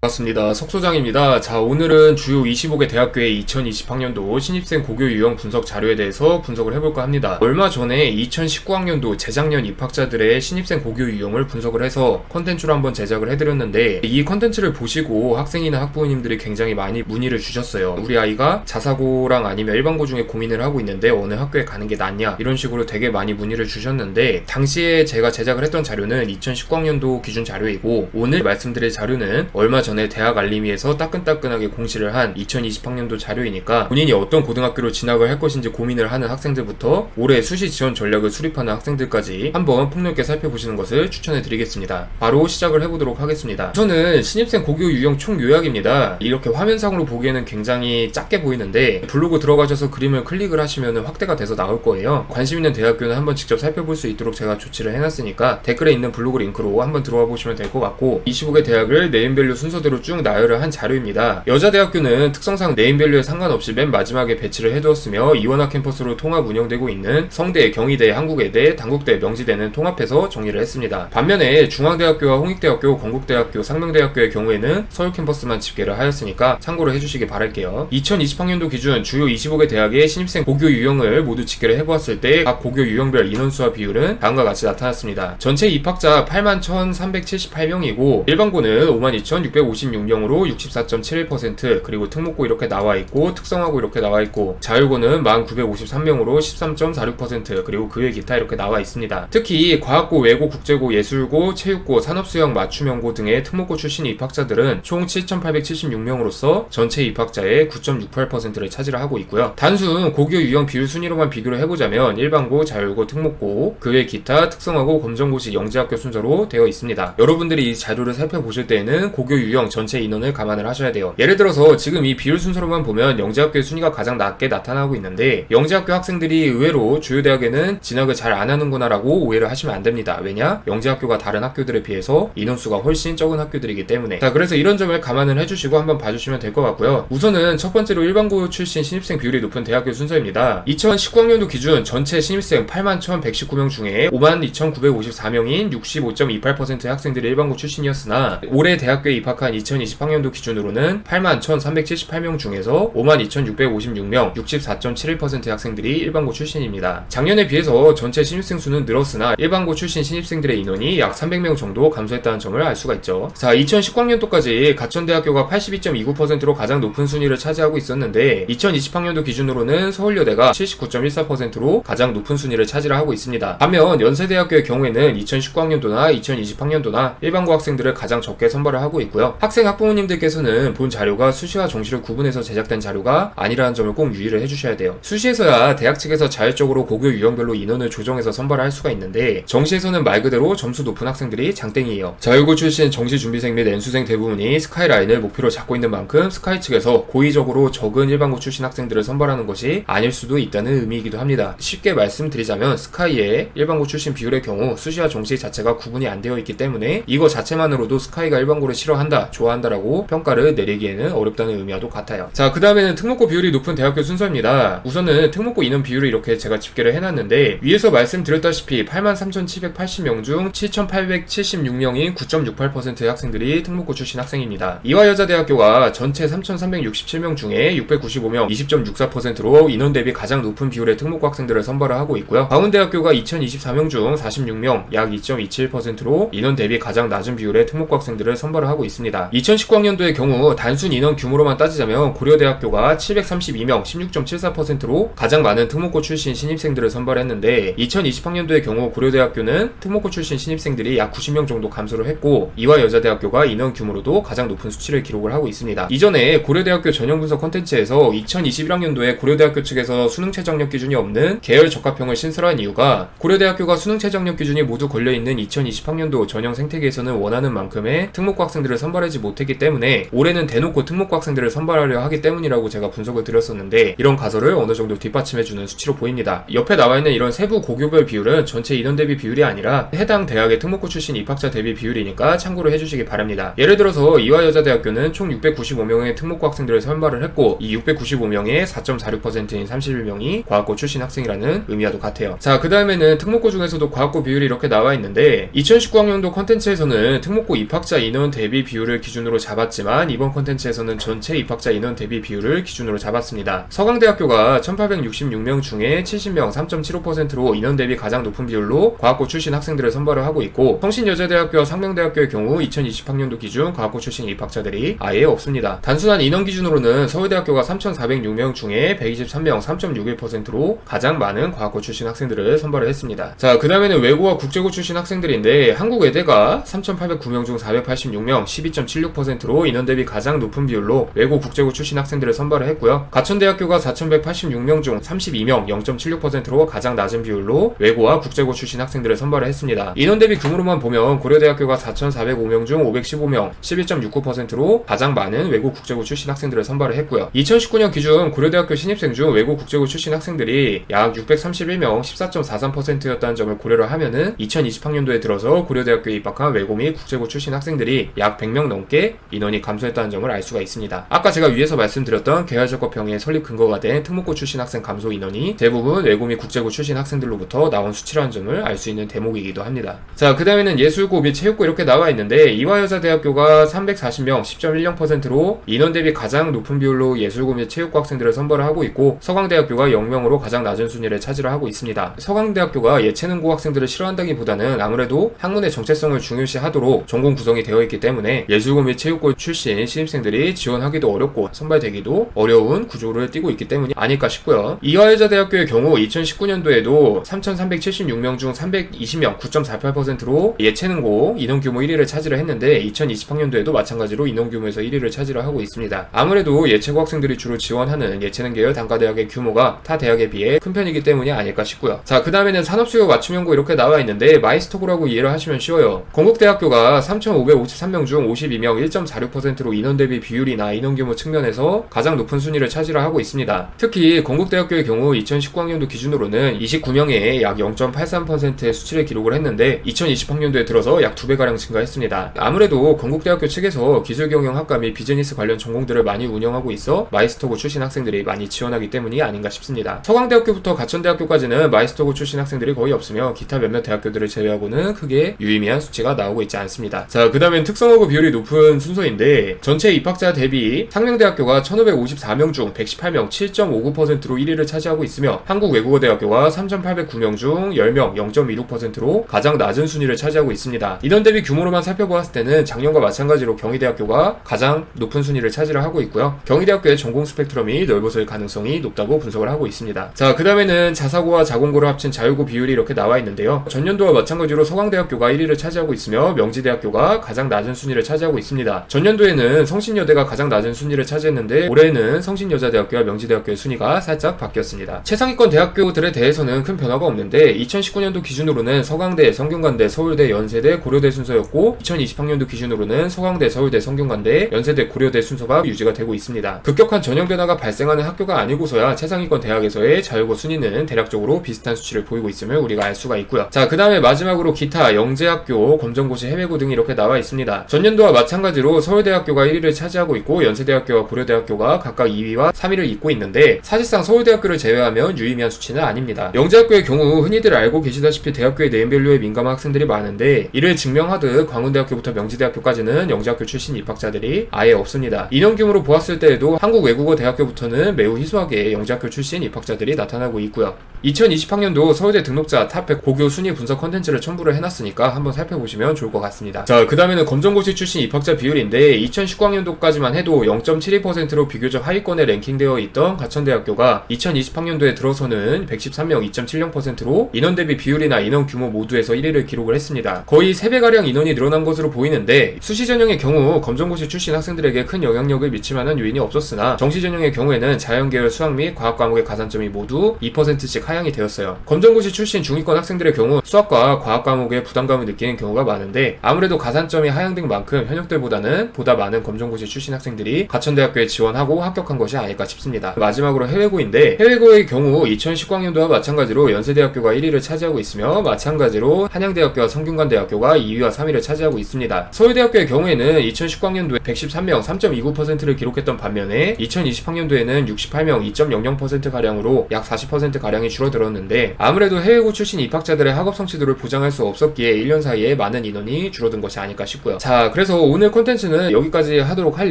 반갑습니다. 석소장입니다. 자, 오늘은 주요 25개 대학교의 2020학년도 신입생 고교 유형 분석 자료에 대해서 분석을 해볼까 합니다. 얼마 전에 2019학년도 재작년 입학자들의 신입생 고교 유형을 분석을 해서 컨텐츠로 한번 제작을 해드렸는데, 이 컨텐츠를 보시고 학생이나 학부모님들이 굉장히 많이 문의를 주셨어요. 우리 아이가 자사고랑 아니면 일반고 중에 고민을 하고 있는데 어느 학교에 가는 게 낫냐, 이런 식으로 되게 많이 문의를 주셨는데, 당시에 제가 제작을 했던 자료는 2019학년도 기준 자료이고, 오늘 말씀드릴 자료는 얼마 전에 대학 알림이에서 따끈따끈하게 공시를 한 2020학년도 자료이니까 본인이 어떤 고등학교로 진학을 할 것인지 고민을 하는 학생들부터 올해 수시 지원 전략을 수립하는 학생들까지 한번 폭넓게 살펴보시는 것을 추천해 드리겠습니다. 바로 시작을 해보도록 하겠습니다. 우선은 신입생 고교 유형 총 요약입니다. 이렇게 화면상으로 보기에는 굉장히 작게 보이는데, 블로그 들어가셔서 그림을 클릭을 하시면 확대가 돼서 나올 거예요. 관심 있는 대학교는 한번 직접 살펴볼 수 있도록 제가 조치를 해놨으니까 댓글에 있는 블로그 링크로 한번 들어와 보시면 될 것 같고, 25개 대학을 네임밸류 순서대로 쭉 나열을 한 자료입니다. 여자대학교는 특성상 네임밸류에 상관없이 맨 마지막에 배치를 해두었으며, 이원화 캠퍼스로 통합 운영되고 있는 성대, 경희대, 한국외대, 단국대, 명지대는 통합해서 정리를 했습니다. 반면에 중앙대학교와 홍익대학교, 건국대학교, 상명대학교의 경우에는 서울 캠퍼스만 집계를 하였으니까 참고를 해주시기 바랄게요. 2020학년도 기준 주요 25개 대학의 신입생 고교 유형을 모두 집계를 해보았을 때 각 고교 유형별 인원수와 비율은 다음과 같이 나타났습니다. 전체 입학자 81,378명이고 일반고는 52,656명으로 64.71%, 그리고 특목고 이렇게 나와있고 특성화고 이렇게 나와있고 자율고는 1,953명으로 13.46%, 그리고 그 외 기타 이렇게 나와있습니다. 특히 과학고, 외고, 국제고, 예술고, 체육고, 산업수영, 맞춤형고 등의 특목고 출신 입학자들은 총 7,876명으로서 전체 입학자의 9.68%를 차지를 하고 있고요. 단순 고교 유형 비율 순위로만 비교를 해보자면 일반고, 자율고, 특목고, 그 외 기타, 특성화고, 검정고시, 영재학교 순서로 되어 있습니다. 여러분들이 이 자료를 살펴보실 때에는 고교 유형 전체 인원을 감안을 하셔야 돼요. 예를 들어서 지금 이 비율 순서로만 보면 영재학교의 순위가 가장 낮게 나타나고 있는데, 영재학교 학생들이 의외로 주요 대학에는 진학을 잘 안 하는구나 라고 오해를 하시면 안 됩니다. 왜냐? 영재학교가 다른 학교들에 비해서 인원수가 훨씬 적은 학교들이기 때문에. 자, 그래서 이런 점을 감안을 해주시고 한번 봐주시면 될 것 같고요. 우선은 첫 번째로 일반고 출신 신입생 비율이 높은 대학교 순서입니다. 2019학년도 기준 전체 신입생 81,119명 중에 52,954명인 65.28%의 학생들이 일반고 출신이었으나, 올해 대학교에 입학한 2020학년도 기준으로는 81,378명 중에서 52,656명 64.71%의 학생들이 일반고 출신입니다. 작년에 비해서 전체 신입생 수는 늘었으나 일반고 출신 신입생들의 인원이 약 300명 정도 감소했다는 점을 알 수가 있죠. 자, 2019학년도까지 가천대학교가 82.29%로 가장 높은 순위를 차지하고 있었는데, 2020학년도 기준으로는 서울여대가 79.14%로 가장 높은 순위를 차지를 하고 있습니다. 반면 연세대학교의 경우에는 2019학년도나 2020학년도나 일반고 학생들을 가장 적게 선발을 하고 있고요. 학생 학부모님들께서는 본 자료가 수시와 정시를 구분해서 제작된 자료가 아니라는 점을 꼭 유의를 해주셔야 돼요. 수시에서야 대학 측에서 자율적으로 고교 유형별로 인원을 조정해서 선발을 할 수가 있는데, 정시에서는 말 그대로 점수 높은 학생들이 장땡이에요. 자율고 출신 정시 준비생 및 N수생 대부분이 스카이라인을 목표로 잡고 있는 만큼 스카이 측에서 고의적으로 적은 일반고 출신 학생들을 선발하는 것이 아닐 수도 있다는 의미이기도 합니다. 쉽게 말씀드리자면 스카이의 일반고 출신 비율의 경우 수시와 정시 자체가 구분이 안 되어 있기 때문에 이거 자체만으로도 스카이가 일반고를 싫어한다, 좋아한다라고 평가를 내리기에는 어렵다는 의미와도 같아요. 자, 그 다음에는 특목고 비율이 높은 대학교 순서입니다. 우선은 특목고 인원 비율을 이렇게 제가 집계를 해놨는데, 위에서 말씀드렸다시피 83,780명 중 7,876명인 9.68%의 학생들이 특목고 출신 학생입니다. 이화여자대학교가 전체 3,367명 중에 695명 20.64%로 인원 대비 가장 높은 비율의 특목고 학생들을 선발을 하고 있고요. 강원대학교가 2,024명 중 46명 약 2.27%로 인원 대비 가장 낮은 비율의 특목고 학생들을 선발을 하고 있습니다. 2019학년도의 경우 단순 인원 규모로만 따지자면 고려대학교가 732명 16.74%로 가장 많은 특목고 출신 신입생들을 선발했는데, 2020학년도의 경우 고려대학교는 특목고 출신 신입생들이 약 90명 정도 감소를 했고, 이화여자대학교가 인원 규모로도 가장 높은 수치를 기록을 하고 있습니다. 이전에 고려대학교 전형 분석 컨텐츠에서 2021학년도에 고려대학교 측에서 수능 최저학력 기준이 없는 계열 적합형을 신설한 이유가, 고려대학교가 수능 최저학력 기준이 모두 걸려있는 2020학년도 전형 생태계에서는 원하는 만큼의 특목고 학생들을 선발하지 못했기 때문에 올해는 대놓고 특목고 학생들을 선발하려 하기 때문이라고 제가 분석을 드렸었는데, 이런 가설을 어느 정도 뒷받침해주는 수치로 보입니다. 옆에 나와있는 이런 세부 고교별 비율은 전체 인원 대비 비율이 아니라 해당 대학의 특목고 출신 입학자 대비 비율이니까 참고를 해주시기 바랍니다. 예를 들어서 이화여자대학교는 총 695명의 특목고 학생들을 선발을 했고, 이 695명의 4.46%인 31명이 과학고 출신 학생이라는 의미와도 같아요. 자, 그 다음에는 특목고 중에서도 과학고 비율이 이렇게 나와 있는데, 2019학년도 컨텐츠에서는 특목고 입학자 인원 대비 비율을 비율을 기준으로 잡았지만 이번 콘텐츠에서는 전체 입학자 인원 대비 비율을 기준으로 잡았습니다. 서강대학교가 1866명 중에 70명 3.75%로 인원 대비 가장 높은 비율로 과학고 출신 학생들을 선발을 하고 있고, 성신여자대학교와 상명대학교의 경우 2020학년도 기준 과학고 출신 입학자들이 아예 없습니다. 단순한 인원 기준으로는 서울대학교가 3,406명 중에 123명 3.61%로 가장 많은 과학고 출신 학생들을 선발을 했습니다. 자, 그 다음에는 외고와 국제고 출신 학생들인데, 한국외대가 3,809명 중 486명 12.76%로 인원 대비 가장 높은 비율로 외고 국제고 출신 학생들을 선발을 했고요. 가천대학교가 4,186명 중 32명 0.76%로 가장 낮은 비율로 외고와 국제고 출신 학생들을 선발을 했습니다. 인원 대비 규모로만 보면 고려대학교가 4,405명 중 515명 11.69%로 가장 많은 외고 국제고 출신 학생들을 선발을 했고요. 2019년 기준 고려대학교 신입생 중 외고 국제고 출신 학생들이 약 631명 14.43%였다는 점을 고려를 하면은 2020학년도에 들어서 고려대학교에 입학한 외고 및 국제고 출신 학생들이 약 100명 넘게 인원이 감소했다는 점을 알 수가 있습니다. 아까 제가 위에서 말씀드렸던 계열적법형의 설립 근거가 된 특목고 출신 학생 감소 인원이 대부분 외고 및 국제고 출신 학생들로부터 나온 수치라는 점을 알 수 있는 대목이기도 합니다. 자, 그 다음에는 예술고 및 체육고 이렇게 나와 있는데, 이화여자대학교가 340명 10.10%로 인원 대비 가장 높은 비율로 예술고 및 체육고 학생들을 선발을 하고 있고, 서강대학교가 0명으로 가장 낮은 순위를 차지를 하고 있습니다. 서강대학교가 예체능고 학생들을 싫어한다기보다는 아무래도 학문의 정체성을 중요시하도록 전공 구성이 되어 있기 때문에 예술고 및 체육고 출신 신입생들이 지원하기도 어렵고 선발되기도 어려운 구조를 띠고 있기 때문이 아닐까 싶고요. 이화여자대학교의 경우 2019년도에도 3,376명 중 320명 9.48%로 예체능고 인원규모 1위를 차지를 했는데, 2020학년도에도 마찬가지로 인원규모에서 1위를 차지를 하고 있습니다. 아무래도 예체고 학생들이 주로 지원하는 예체능 계열 단과대학의 규모가 타 대학에 비해 큰 편이기 때문이 아닐까 싶고요. 자, 그 다음에는 산업수요 맞춤형고 이렇게 나와 있는데, 마이스터고라고 이해를 하시면 쉬워요. 건국대학교가 3,553명 중 52명 1.46%로 인원 대비 비율이나 인원규모 측면에서 가장 높은 순위를 차지를 하고 있습니다. 특히 건국대학교의 경우 2019학년도 기준으로는 29명에 약 0.83%의 수치를 기록을 했는데, 2020학년도에 들어서 약 2배가량 증가했습니다. 아무래도 건국대학교 측에서 기술경영학과 및 비즈니스 관련 전공들을 많이 운영하고 있어 마이스터고 출신 학생들이 많이 지원하기 때문이 아닌가 싶습니다. 서강대학교부터 가천대학교까지는 마이스터고 출신 학생들이 거의 없으며 기타 몇몇 대학교들을 제외하고는 크게 유의미한 수치가 나오고 있지 않습니다. 자, 그 다음엔 특성화고 비율이 높은 순서인데, 전체 입학자 대비 상명대학교가 1,554명 중 118명 7.59%로 1위를 차지하고 있으며, 한국외국어대학교가 3,809명 중 10명 0.26%로 가장 낮은 순위를 차지하고 있습니다. 인원 대비 규모로만 살펴보았을 때는 작년과 마찬가지로 경희대학교가 가장 높은 순위를 차지를 하고 있고요. 경희대학교의 전공 스펙트럼이 넓어질 가능성이 높다고 분석을 하고 있습니다. 자, 그 다음에는 자사고와 자공고를 합친 자유고 비율이 이렇게 나와 있는데요. 전년도와 마찬가지로 서강대학교가 1위를 차지하고 있으며, 명지대학교가 가장 낮은 순위를 차지하고 있습니다. 전년도에는 성신여대가 가장 낮은 순위를 차지했는데, 올해는 성신여자대학교와 명지대학교의 순위가 살짝 바뀌었습니다. 최상위권 대학교들에 대해서는 큰 변화가 없는데, 2019년도 기준으로는 서강대, 성균관대, 서울대, 연세대, 고려대 순서였고, 2020학년도 기준으로는 서강대, 서울대, 성균관대, 연세대, 고려대 순서가 유지가 되고 있습니다. 급격한 전형 변화가 발생하는 학교가 아니고서야 최상위권 대학에서의 자유고 순위는 대략적으로 비슷한 수치를 보이고 있음을 우리가 알 수가 있고요. 자, 그 다음에 마지막으로 기타, 영재학교, 검정고시, 해외고 등이 이렇게 나와 있습니다. 전년도와 마찬가지로 서울대학교가 1위를 차지하고 있고, 연세대학교와 고려대학교가 각각 2위와 3위를 잇고 있는데, 사실상 서울대학교를 제외하면 유의미한 수치는 아닙니다. 영재학교의 경우 흔히들 알고 계시다시피 대학교의 네임밸류에 민감한 학생들이 많은데, 이를 증명하듯 광운대학교부터 명지대학교까지는 영재학교 출신 입학자들이 아예 없습니다. 인원규모로 보았을 때에도 한국외국어대학교부터는 매우 희소하게 영재학교 출신 입학자들이 나타나고 있고요. 2020학년도 서울대 등록자 탑 100 고교 순위 분석 컨텐츠를 첨부를 해놨으니까 한번 살펴보시면 좋을 것 같습니다. 자, 그 다음에는 검정고시 출신 입학자 비율인데, 2019학년도까지만 해도 0.72%로 비교적 하위권에 랭킹되어 있던 가천대학교가 2020학년도에 들어서는 113명 2.70%로 인원 대비 비율이나 인원 규모 모두에서 1위를 기록을 했습니다. 거의 3배가량 인원이 늘어난 것으로 보이는데, 수시 전형의 경우 검정고시 출신 학생들에게 큰 영향력을 미칠 만한 요인이 없었으나, 정시 전형의 경우에는 자연계열 수학 및 과학 과목의 가산점이 모두 2%씩 하향이 되었어요. 검정고시 출신 중위권 학생들의 경우 수학과 과학 과목에 부담감을 느끼는 경우가 많은데, 아무래도 가산점이 하향된 만큼 현역들보다는 보다 많은 검정고시 출신 학생들이 가천대학교에 지원하고 합격한 것이 아닐까 싶습니다. 마지막으로 해외고인데, 해외고의 경우 2019학년도와 마찬가지로 연세대학교가 1위를 차지하고 있으며, 마찬가지로 한양대학교와 성균관대학교가 2위와 3위를 차지하고 있습니다. 서울대학교의 경우에는 2019학년도에 113명 3.29%를 기록했던 반면에 2020학년도에는 68명 2.00%가량으로 약 40%가량이 줄어들었는데, 아무래도 해외고 출신 입학자들의 학업 성취도를 보장할 수 없었기에 1년 사이에 많은 인원이 줄어든 것이 아닐까 싶고요. 자, 그래서 오늘 콘텐츠는 여기까지 하도록 할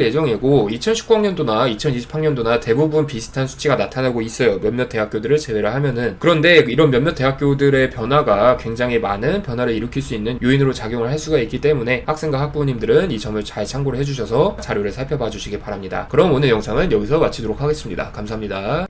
예정이고 2019학년도나 2020학년도나 대부분 비슷한 수치가 나타나고 있어요. 몇몇 대학교들을 제외를 하면은. 그런데 이런 몇몇 대학교들의 변화가 굉장히 많은 변화를 일으킬 수 있는 요인으로 작용을 할 수가 있기 때문에 학생과 학부모님들은 이 점을 잘 참고를 해주셔서 자료를 살펴봐 주시기 바랍니다. 그럼 오늘 영상은 여기서 마치도록 하겠습니다. 감사합니다.